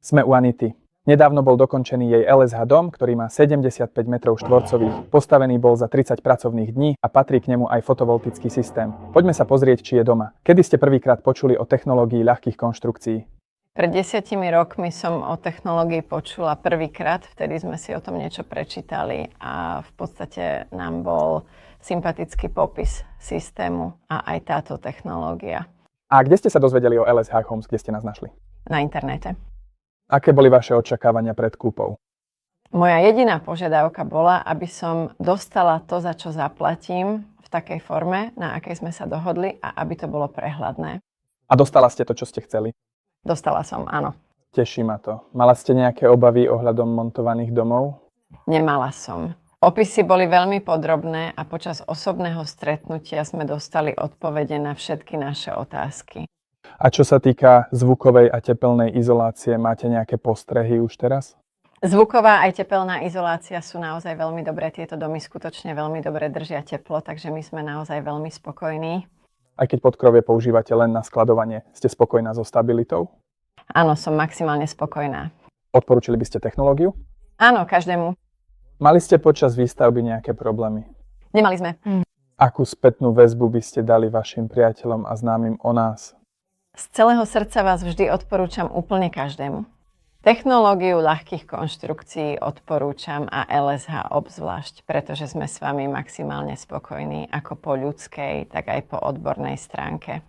Sme u Anity. Nedávno bol dokončený jej LSH dom, ktorý má 75 metrov štvorcových. Postavený bol za 30 pracovných dní a patrí k nemu aj fotovoltický systém. Poďme sa pozrieť, či je doma. Kedy ste prvýkrát počuli o technológii ľahkých konštrukcií? Pred 10 rokmi som o technológii počula prvýkrát, vtedy sme si o tom niečo prečítali a v podstate nám bol sympatický popis systému a aj táto technológia. A kde ste sa dozvedeli o LSH Homes, kde ste nás našli? Na internete. Aké boli vaše očakávania pred kúpou? Moja jediná požiadavka bola, aby som dostala to, za čo zaplatím, v takej forme, na akej sme sa dohodli a aby to bolo prehľadné. A dostala ste to, čo ste chceli? Dostala som, áno. Teší ma to. Mala ste nejaké obavy ohľadom montovaných domov? Nemala som. Opisy boli veľmi podrobné a počas osobného stretnutia sme dostali odpovede na všetky naše otázky. A čo sa týka zvukovej a tepelnej izolácie, máte nejaké postrehy už teraz? Zvuková aj tepelná izolácia sú naozaj veľmi dobré. Tieto domy skutočne veľmi dobre držia teplo, takže my sme naozaj veľmi spokojní. Aj keď podkrovie používate len na skladovanie, ste spokojná so stabilitou? Áno, som maximálne spokojná. Odporúčili by ste technológiu? Áno, každému. Mali ste počas výstavby nejaké problémy? Nemali sme. Akú spätnú väzbu by ste dali vašim priateľom a známym o nás? Z celého srdca vás vždy odporúčam úplne každému. Technológiu ľahkých konštrukcií odporúčam a LSH obzvlášť, pretože sme s vami maximálne spokojní ako po ľudskej, tak aj po odbornej stránke.